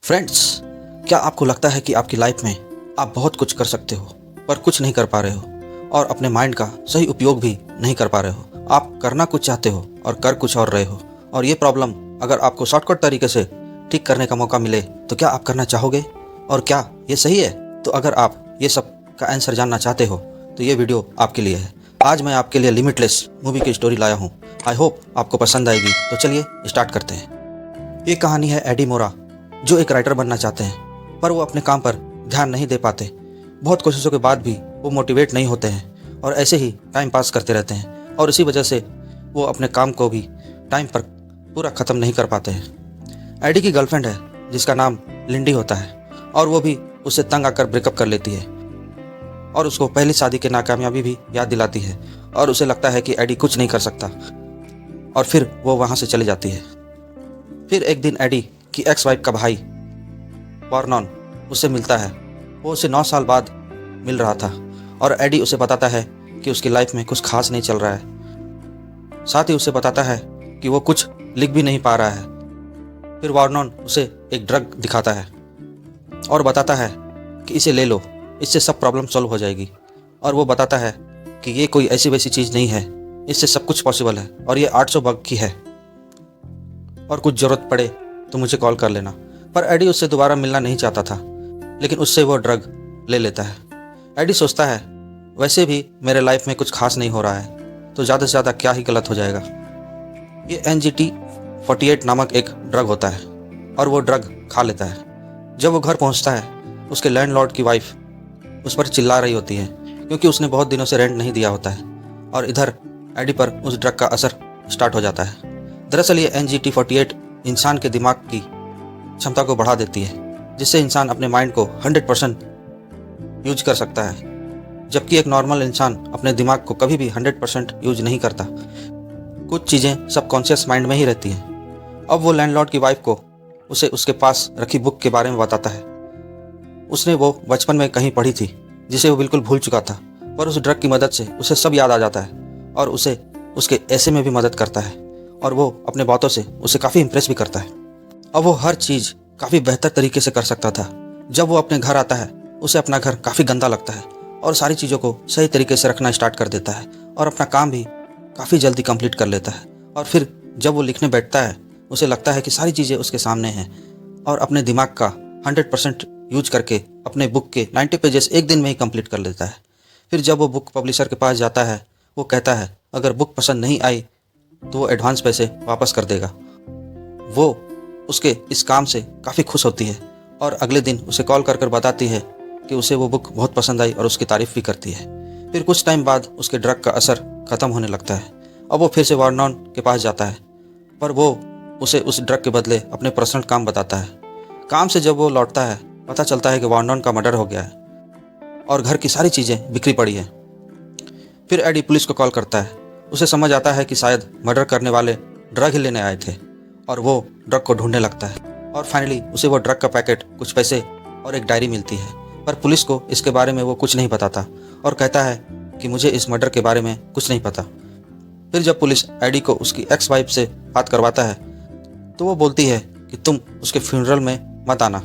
Friends, क्या आपको लगता है कि आपकी लाइफ में आप बहुत कुछ कर सकते हो पर कुछ नहीं कर पा रहे हो और अपने माइंड का सही उपयोग भी नहीं कर पा रहे हो? आप करना कुछ चाहते हो और कर कुछ और रहे हो, और ये प्रॉब्लम अगर आपको शॉर्टकट तरीके से ठीक करने का मौका मिले तो क्या आप करना चाहोगे? और क्या ये सही है? तो अगर आप ये सब का आंसर जानना चाहते हो तो ये वीडियो आपके लिए है। आज मैं आपके लिए लिमिटलेस मूवी की स्टोरी लाया हूँ। आई होप आपको पसंद आएगी। तो चलिए स्टार्ट करते हैं। ये कहानी है एडी मोरा, जो एक राइटर बनना चाहते हैं पर वो अपने काम पर ध्यान नहीं दे पाते। बहुत कोशिशों के बाद भी वो मोटिवेट नहीं होते हैं और ऐसे ही टाइम पास करते रहते हैं, और इसी वजह से वो अपने काम को भी टाइम पर पूरा ख़त्म नहीं कर पाते हैं। एडी की गर्लफ्रेंड है जिसका नाम लिंडी होता है, और वो भी उससे तंग आकर ब्रेकअप कर लेती है और उसको पहली शादी की नाकामयाबी भी याद दिलाती है, और उसे लगता है कि एडी कुछ नहीं कर सकता, और फिर वो वहाँ से चली जाती है। फिर एक दिन एडी की एक्स वाइफ का भाई वर्नॉन उससे मिलता है। वो उसे 9 साल बाद मिल रहा था और एडी उसे बताता है कि उसकी लाइफ में कुछ खास नहीं चल रहा है। साथ ही उसे बताता है कि वो कुछ लिख भी नहीं पा रहा है। फिर वर्नॉन उसे एक ड्रग दिखाता है और बताता है कि इसे ले लो, इससे सब प्रॉब्लम सॉल्व हो जाएगी। और वो बताता है कि ये कोई ऐसी वैसी चीज़ नहीं है, इससे सब कुछ पॉसिबल है और ये 800 बग की है, और कुछ ज़रूरत पड़े तो मुझे कॉल कर लेना। पर एडी उससे दोबारा मिलना नहीं चाहता था, लेकिन उससे वो ड्रग ले लेता है। एडी सोचता है वैसे भी मेरे लाइफ में कुछ खास नहीं हो रहा है, तो ज़्यादा से ज़्यादा क्या ही गलत हो जाएगा। ये NGT48 नामक एक ड्रग होता है और वो ड्रग खा लेता है। जब वो घर पहुंचता है, उसके लैंडलॉर्ड की वाइफ उस पर चिल्ला रही होती है क्योंकि उसने बहुत दिनों से रेंट नहीं दिया होता है, और इधर एडी पर उस ड्रग का असर स्टार्ट हो जाता है। दरअसल ये NGT48 इंसान के दिमाग की क्षमता को बढ़ा देती है, जिससे इंसान अपने माइंड को 100% यूज कर सकता है, जबकि एक नॉर्मल इंसान अपने दिमाग को कभी भी 100% यूज नहीं करता। कुछ चीज़ें सबकॉन्शियस माइंड में ही रहती हैं। अब वो लैंडलॉर्ड की वाइफ को उसे उसके पास रखी बुक के बारे में बताता है। उसने वो बचपन में कहीं पढ़ी थी, जिसे वो बिल्कुल भूल चुका था, पर उस ड्रग की मदद से उसे सब याद आ जाता है और उसे उसके ऐसे में भी मदद करता है, और वो अपने बातों से उसे काफ़ी इम्प्रेस भी करता है। अब वो हर चीज़ काफ़ी बेहतर तरीके से कर सकता था। जब वो अपने घर आता है, उसे अपना घर काफ़ी गंदा लगता है और सारी चीज़ों को सही तरीके से रखना स्टार्ट कर देता है और अपना काम भी काफ़ी जल्दी कंप्लीट कर लेता है। और फिर जब वो लिखने बैठता है, उसे लगता है कि सारी चीज़ें उसके सामने हैं, और अपने दिमाग का 100% यूज करके अपने बुक के 90 पेजेस एक दिन में ही कंप्लीट कर लेता है। फिर जब वो बुक पब्लिशर के पास जाता है, वो कहता है अगर बुक पसंद नहीं आई तो वो एडवांस पैसे वापस कर देगा। वो उसके इस काम से काफ़ी खुश होती है और अगले दिन उसे कॉल कर बताती है कि उसे वो बुक बहुत पसंद आई और उसकी तारीफ़ भी करती है। फिर कुछ टाइम बाद उसके ड्रग का असर ख़त्म होने लगता है। अब वो फिर से वर्नॉन के पास जाता है, पर वो उसे उस ड्रग के बदले अपने पर्सनल काम बताता है। काम से जब वो लौटता है, पता चलता है कि वर्नॉन का मर्डर हो गया है और घर की सारी चीज़ें बिखरी पड़ी हैं। फिर एडी पुलिस को कॉल करता है। उसे समझ आता है कि शायद मर्डर करने वाले ड्रग ही लेने आए थे, और वो ड्रग को ढूंढने लगता है। और फाइनली उसे वो ड्रग का पैकेट, कुछ पैसे और एक डायरी मिलती है, पर पुलिस को इसके बारे में वो कुछ नहीं बताता और कहता है कि मुझे इस मर्डर के बारे में कुछ नहीं पता। फिर जब पुलिस एडी को उसकी एक्स वाइफ से बात करवाता है तो वो बोलती है कि तुम उसके फ्यूनरल में मत आना,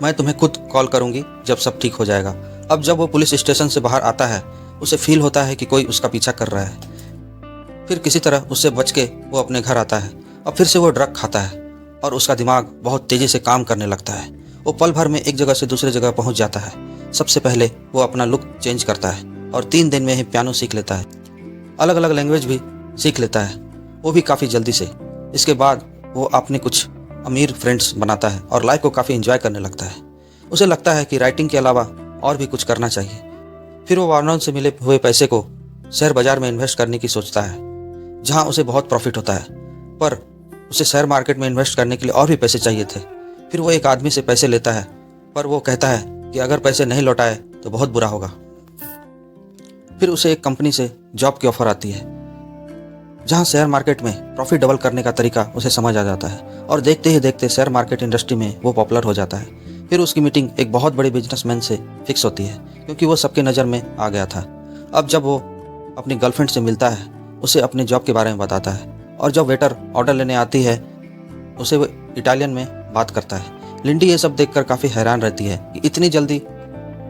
मैं तुम्हें खुद कॉल करूँगी जब सब ठीक हो जाएगा। अब जब वो पुलिस स्टेशन से बाहर आता है, उसे फील होता है कि कोई उसका पीछा कर रहा है। फिर किसी तरह उससे बच के वो अपने घर आता है और फिर से वो ड्रग खाता है और उसका दिमाग बहुत तेज़ी से काम करने लगता है। वो पल भर में एक जगह से दूसरे जगह पहुंच जाता है। सबसे पहले वो अपना लुक चेंज करता है और 3 दिन में ही पियानो सीख लेता है। अलग अलग लैंग्वेज भी सीख लेता है, वो भी काफ़ी जल्दी से। इसके बाद वो अपने कुछ अमीर फ्रेंड्स बनाता है और लाइफ को काफ़ी एंजॉय करने लगता है। उसे लगता है कि राइटिंग के अलावा और भी कुछ करना चाहिए। फिर वो वर्नॉन से मिले हुए पैसे को शेयर बाज़ार में इन्वेस्ट करने की सोचता है, जहां उसे बहुत प्रॉफिट होता है, पर उसे शेयर मार्केट में इन्वेस्ट करने के लिए और भी पैसे चाहिए थे। फिर वो एक आदमी से पैसे लेता है, पर वो कहता है कि अगर पैसे नहीं लौटाए तो बहुत बुरा होगा। फिर उसे एक कंपनी से जॉब की ऑफ़र आती है, जहां शेयर मार्केट में प्रॉफिट डबल करने का तरीका उसे समझ आ जाता है, और देखते ही देखते शेयर मार्केट इंडस्ट्री में वो पॉपुलर हो जाता है। फिर उसकी मीटिंग एक बहुत बड़े बिजनेसमैन से फिक्स होती है, क्योंकि वो सबके नज़र में आ गया था। अब जब वो अपनी गर्लफ्रेंड से मिलता है, उसे अपने जॉब के बारे में बताता है, और जब वेटर ऑर्डर लेने आती है, उसे वो इटालियन में बात करता है लिंडी ये सब देखकर काफ़ी हैरान रहती है कि इतनी जल्दी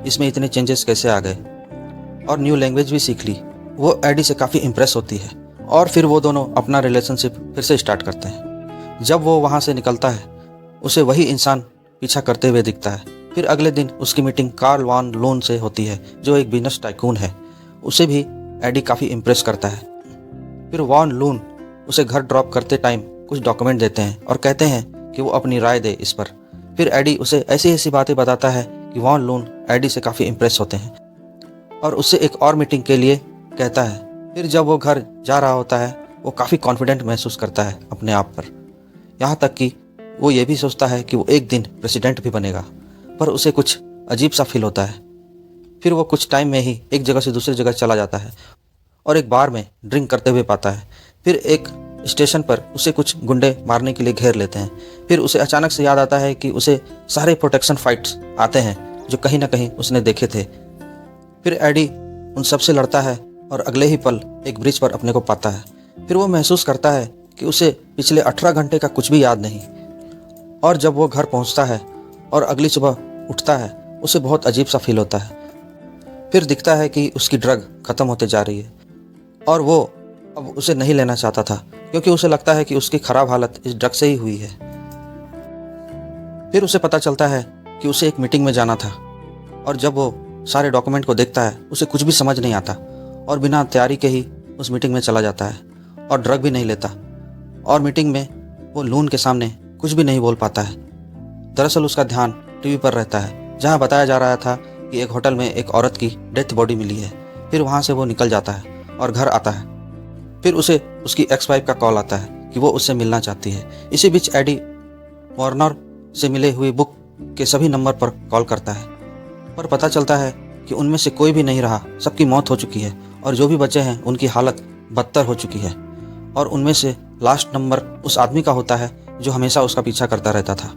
इसमें इतने चेंजेस कैसे आ गए, और न्यू लैंग्वेज भी सीख ली। वो एडी से काफ़ी इम्प्रेस होती है और फिर वो दोनों अपना रिलेशनशिप फिर से स्टार्ट करते हैं। जब वो वहाँ से निकलता है उसे वही इंसान पीछा करते हुए दिखता है। फिर अगले दिन उसकी मीटिंग कार्ल वॉन लोन से होती है, जो एक बिजनेस टाइकून है। उसे भी एडी काफ़ी इम्प्रेस करता है। फिर वॉन लून उसे घर ड्रॉप करते टाइम कुछ डॉक्यूमेंट देते हैं और कहते हैं कि वो अपनी राय दे इस पर। फिर एडी उसे ऐसी ऐसी बातें बताता है कि वॉन लून एडी से काफ़ी इम्प्रेस होते हैं और उससे एक और मीटिंग के लिए कहता है। फिर जब वो घर जा रहा होता है वो काफ़ी कॉन्फिडेंट महसूस करता है अपने आप पर, यहाँ तक कि वो ये भी सोचता है कि वो एक दिन प्रेसिडेंट भी बनेगा, पर उसे कुछ अजीब सा फील होता है। फिर वो कुछ टाइम में ही एक जगह से दूसरी जगह चला जाता है और एक बार में ड्रिंक करते हुए पाता है। फिर एक स्टेशन पर उसे कुछ गुंडे मारने के लिए घेर लेते हैं। फिर उसे अचानक से याद आता है कि उसे सारे प्रोटेक्शन फाइट्स आते हैं जो कहीं ना कहीं उसने देखे थे। फिर एडी उन सब से लड़ता है और अगले ही पल एक ब्रिज पर अपने को पाता है। फिर वो महसूस करता है कि उसे पिछले 18 घंटे का कुछ भी याद नहीं, और जब वो घर पहुंचता है और अगली सुबह उठता है उसे बहुत अजीब सा फील होता है। फिर दिखता है कि उसकी ड्रग ख़त्म होते जा रही है और वो अब उसे नहीं लेना चाहता था, क्योंकि उसे लगता है कि उसकी ख़राब हालत इस ड्रग से ही हुई है। फिर उसे पता चलता है कि उसे एक मीटिंग में जाना था, और जब वो सारे डॉक्यूमेंट को देखता है उसे कुछ भी समझ नहीं आता और बिना तैयारी के ही उस मीटिंग में चला जाता है और ड्रग भी नहीं लेता। और मीटिंग में वो लून के सामने कुछ भी नहीं बोल पाता है। दरअसल उसका ध्यान टीवी पर रहता है, जहाँ बताया जा रहा था कि एक होटल में एक औरत की डेथ बॉडी मिली है। फिर वहाँ से वो निकल जाता है और घर आता है। फिर उसे उसकी एक्स वाइफ का कॉल आता है कि वो उससे मिलना चाहती है। इसी बीच एडी वार्नर से मिले हुए बुक के सभी नंबर पर कॉल करता है, पर पता चलता है कि उनमें से कोई भी नहीं रहा, सबकी मौत हो चुकी है और जो भी बचे हैं उनकी हालत बदतर हो चुकी है। और उनमें से लास्ट नंबर उस आदमी का होता है जो हमेशा उसका पीछा करता रहता था।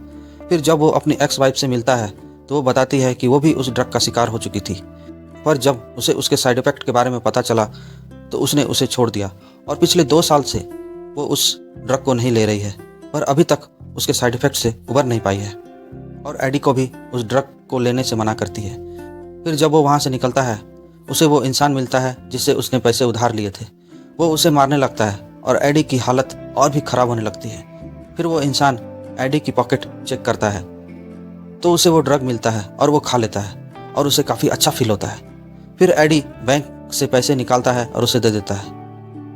फिर जब वो अपनी एक्स वाइफ से मिलता है तो वो बताती है कि वो भी उस ड्रग का शिकार हो चुकी थी, पर जब उसे उसके साइड इफ़ेक्ट के बारे में पता चला तो उसने उसे छोड़ दिया और पिछले 2 साल से वो उस ड्रग को नहीं ले रही है, पर अभी तक उसके साइड इफ़ेक्ट से उबर नहीं पाई है और एडी को भी उस ड्रग को लेने से मना करती है। फिर जब वो वहाँ से निकलता है उसे वो इंसान मिलता है जिससे उसने पैसे उधार लिए थे। वो उसे मारने लगता है और एडी की हालत और भी ख़राब होने लगती है। फिर वो इंसान एडी की पॉकेट चेक करता है तो उसे वो ड्रग मिलता है और वो खा लेता है और उसे काफ़ी अच्छा फील होता है। फिर एडी बैंक से पैसे निकालता है और उसे दे देता है।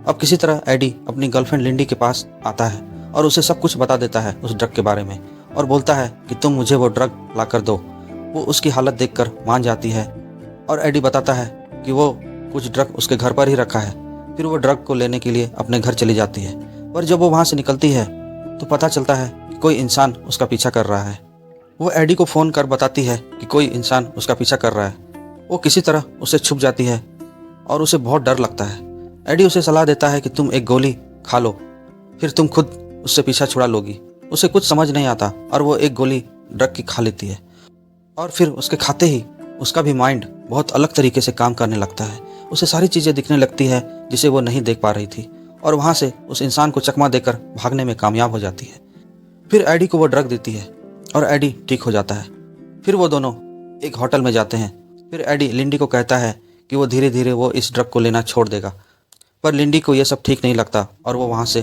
अब किसी तरह एडी अपनी गर्लफ्रेंड लिंडी के पास आता है और उसे सब कुछ बता देता है उस ड्रग के बारे में और बोलता है कि तुम मुझे वो ड्रग ला कर दो। वो उसकी हालत देखकर मान जाती है और एडी बताता है कि वो कुछ ड्रग उसके घर पर ही रखा है। फिर वो ड्रग को लेने के लिए अपने घर चली जाती है, पर जब वो वहाँ से निकलती है तो पता चलता है कि कोई इंसान उसका पीछा कर रहा है। वो एडी को फ़ोन कर बताती है कि कोई इंसान उसका पीछा कर रहा है। वो किसी तरह उसे छुप जाती है और उसे बहुत डर लगता है। एडी उसे सलाह देता है कि तुम एक गोली खा लो, फिर तुम खुद उससे पीछा छुड़ा लोगी। उसे कुछ समझ नहीं आता और वो एक गोली ड्रग की खा लेती है और फिर उसके खाते ही उसका भी माइंड बहुत अलग तरीके से काम करने लगता है। उसे सारी चीज़ें दिखने लगती है जिसे वो नहीं देख पा रही थी और वहाँ से उस इंसान को चकमा देकर भागने में कामयाब हो जाती है। फिर एडी को वो ड्रग देती है और एडी ठीक हो जाता है। फिर वो दोनों एक होटल में जाते हैं। फिर एडी लिंडी को कहता है कि वो धीरे धीरे वो इस ड्रग को लेना छोड़ देगा, पर लिंडी को यह सब ठीक नहीं लगता और वो वहाँ से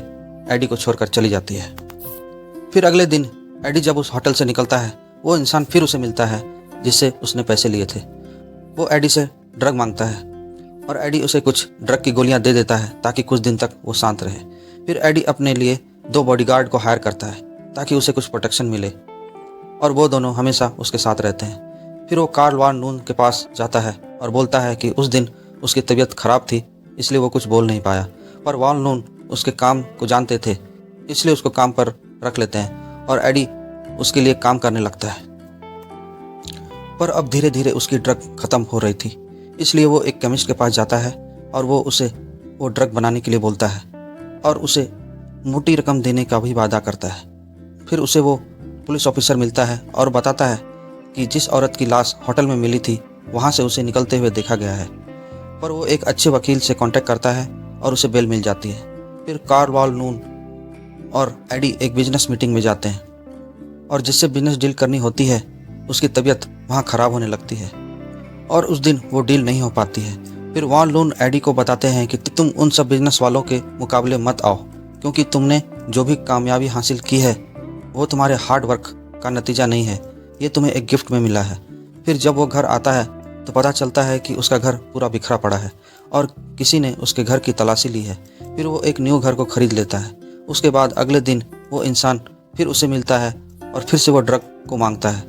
एडी को छोड़कर चली जाती है। फिर अगले दिन एडी जब उस होटल से निकलता है वो इंसान फिर उसे मिलता है जिससे उसने पैसे लिए थे। वो एडी से ड्रग मांगता है और एडी उसे कुछ ड्रग की गोलियां दे देता है ताकि कुछ दिन तक वो शांत रहे। फिर एडी अपने लिए 2 बॉडीगार्ड को हायर करता है ताकि उसे कुछ प्रोटेक्शन मिले और वो दोनों हमेशा उसके साथ रहते हैं। फिर वो कार्ल वॉन लून के पास जाता है और बोलता है कि उस दिन उसकी तबीयत ख़राब थी इसलिए वो कुछ बोल नहीं पाया, पर वॉन लून उसके काम को जानते थे इसलिए उसको काम पर रख लेते हैं और एडी उसके लिए काम करने लगता है। पर अब धीरे धीरे उसकी ड्रग ख़त्म हो रही थी, इसलिए वो एक केमिस्ट के पास जाता है और वो उसे वो ड्रग बनाने के लिए बोलता है और उसे मोटी रकम देने का भी वादा करता है। फिर उसे वो पुलिस ऑफिसर मिलता है और बताता है कि जिस औरत की लाश होटल में मिली थी वहाँ से उसे निकलते हुए देखा गया है, पर वो एक अच्छे वकील से कांटेक्ट करता है और उसे बेल मिल जाती है। फिर कार्ल वॉन लून और एडी एक बिजनेस मीटिंग में जाते हैं और जिससे बिजनेस डील करनी होती है उसकी तबीयत वहाँ ख़राब होने लगती है और उस दिन वो डील नहीं हो पाती है। फिर वान लून एडी को बताते हैं कि तुम उन सब बिजनेस वालों के मुकाबले मत आओ, क्योंकि तुमने जो भी कामयाबी हासिल की है वो तुम्हारे हार्ड वर्क का नतीजा नहीं है, ये तुम्हें एक गिफ्ट में मिला है। फिर जब वो घर आता है तो पता चलता है कि उसका घर पूरा बिखरा पड़ा है और किसी ने उसके घर की तलाशी ली है। फिर वो एक न्यू घर को खरीद लेता है। उसके बाद अगले दिन वो इंसान फिर उसे मिलता है और फिर से वो ड्रग को मांगता है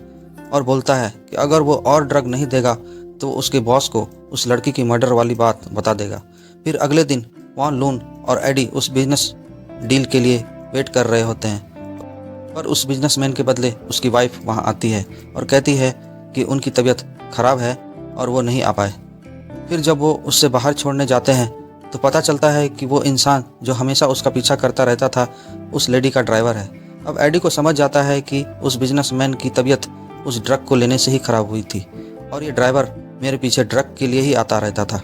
और बोलता है कि अगर वो और ड्रग नहीं देगा तो उसके बॉस को उस लड़की की मर्डर वाली बात बता देगा। फिर अगले दिन वान लून और एडी उस बिजनेस डील के लिए वेट कर रहे होते हैं, पर उस बिजनेसमैन के बदले उसकी वाइफ वहां आती है और कहती है कि उनकी तबीयत ख़राब है और वो नहीं आ पाए। फिर जब वो उससे बाहर छोड़ने जाते हैं तो पता चलता है कि वो इंसान जो हमेशा उसका पीछा करता रहता था उस लेडी का ड्राइवर है। अब एडी को समझ जाता है कि उस बिजनेसमैन की तबीयत उस ड्रग को लेने से ही ख़राब हुई थी और ये ड्राइवर मेरे पीछे ड्रग के लिए ही आता रहता था।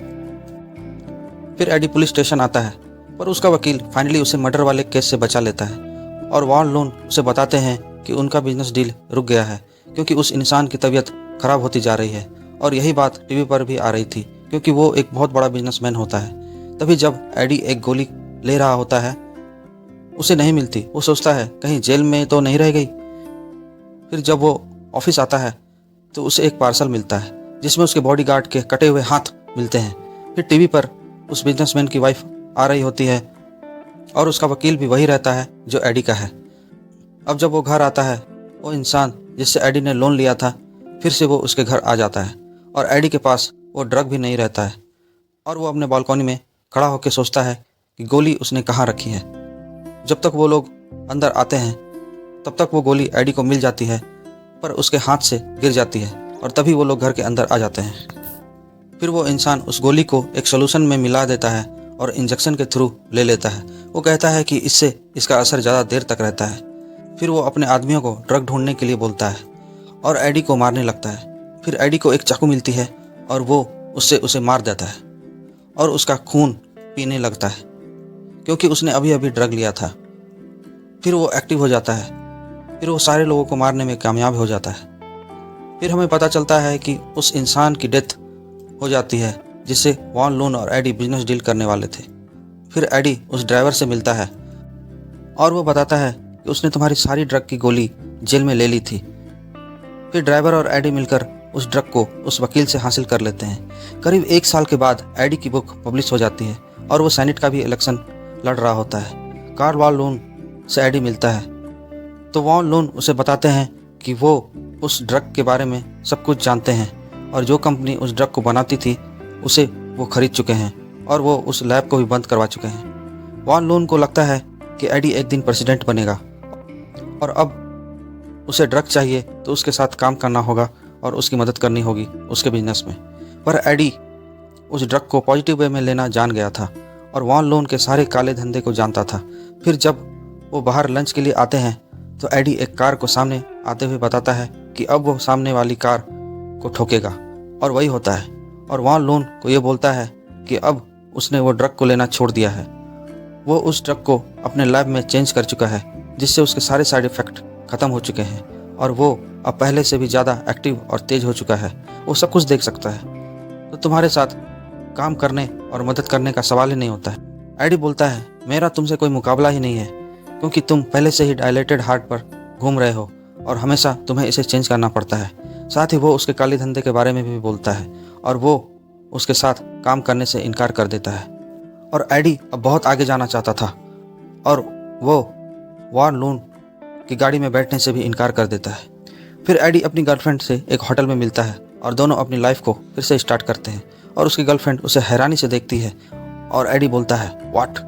फिर एडी पुलिस स्टेशन आता है, पर उसका वकील फाइनली उसे मर्डर वाले केस से बचा लेता है और वान लून उसे बताते हैं कि उनका बिजनेस डील रुक गया है क्योंकि उस इंसान की तबीयत ख़राब होती जा रही है। और यही बात टीवी पर भी आ रही थी क्योंकि वो एक बहुत बड़ा बिजनेसमैन होता है। तभी जब एडी एक गोली ले रहा होता है उसे नहीं मिलती। वो सोचता है कहीं जेल में तो नहीं रह गई। फिर जब वो ऑफिस आता है तो उसे एक पार्सल मिलता है जिसमें उसके बॉडीगार्ड के कटे हुए हाथ मिलते हैं। फिर टीवी पर उस बिजनेसमैन की वाइफ आ रही होती है और उसका वकील भी वही रहता है जो एडी का है। अब जब वो घर आता है वो इंसान जिससे एडी ने लोन लिया था फिर से वो उसके घर आ जाता है और एडी के पास वो ड्रग भी नहीं रहता है और वो अपने बालकनी में खड़ा होकर सोचता है कि गोली उसने कहाँ रखी है। जब तक वो लोग अंदर आते हैं तब तक वो गोली एडी को मिल जाती है, पर उसके हाथ से गिर जाती है और तभी वो लोग घर के अंदर आ जाते हैं। फिर वो इंसान उस गोली को एक सॉल्यूशन में मिला देता है और इंजेक्शन के थ्रू ले लेता है। वो कहता है कि इससे इसका असर ज़्यादा देर तक रहता है। फिर वो अपने आदमियों को ड्रग ढूंढने के लिए बोलता है और एडी को मारने लगता है। फिर एडी को एक चाकू मिलती है और वो उससे उसे मार देता है और उसका खून पीने लगता है क्योंकि उसने अभी अभी ड्रग लिया था। फिर वो एक्टिव हो जाता है। फिर वो सारे लोगों को मारने में कामयाब हो जाता है। फिर हमें पता चलता है कि उस इंसान की डेथ हो जाती है जिससे वान लून और एडी बिजनेस डील करने वाले थे। फिर एडी उस ड्राइवर से मिलता है और वो बताता है कि उसने तुम्हारी सारी ड्रग की गोली जेल में ले ली थी। फिर ड्राइवर और एडी मिलकर उस ड्रग को उस वकील से हासिल कर लेते हैं। करीब 1 साल के बाद एडी की बुक पब्लिश हो जाती है और वो सेनेट का भी इलेक्शन लड़ रहा होता है। कार्ल वान लून से एडी मिलता है तो वान लून उसे बताते हैं कि वो उस ड्रग के बारे में सब कुछ जानते हैं और जो कंपनी उस ड्रग को बनाती थी उसे वो खरीद चुके हैं और वो उस लैब को भी बंद करवा चुके हैं। वान लून को लगता है कि एडी एक दिन प्रेसिडेंट बनेगा और अब उसे ड्रग चाहिए तो उसके साथ काम करना होगा और उसकी मदद करनी होगी उसके बिजनेस में। पर एडी उस ड्रग को पॉजिटिव वे में लेना जान गया था और वान लून के सारे काले धंधे को जानता था। फिर जब वो बाहर लंच के लिए आते हैं तो एडी एक कार को सामने आते हुए बताता है कि अब वो सामने वाली कार को ठोकेगा और वही होता है। और वान लून को ये बोलता है कि अब उसने वो ड्रग को लेना छोड़ दिया है। वो उस ड्रग को अपने लैब में चेंज कर चुका है जिससे उसके सारे साइड इफ़ेक्ट ख़त्म हो चुके हैं और वो अब पहले से भी ज़्यादा एक्टिव और तेज़ हो चुका है। वो सब कुछ देख सकता है। तो तुम्हारे साथ काम करने और मदद करने का सवाल ही नहीं होता है। एडी बोलता है मेरा तुमसे कोई मुकाबला ही नहीं है क्योंकि तुम पहले से ही डायलेटेड हार्ट पर घूम रहे हो और हमेशा तुम्हें इसे चेंज करना पड़ता है। साथ ही वो उसके काले धंधे के बारे में भी बोलता है और वो उसके साथ काम करने से इनकार कर देता है। और एडी अब बहुत आगे जाना चाहता था और वो वान लून की गाड़ी में बैठने से भी इनकार कर देता है। फिर एडी अपनी गर्लफ्रेंड से एक होटल में मिलता है और दोनों अपनी लाइफ को फिर से स्टार्ट करते हैं और उसकी गर्लफ्रेंड उसे हैरानी से देखती है और एडी बोलता है व्हाट,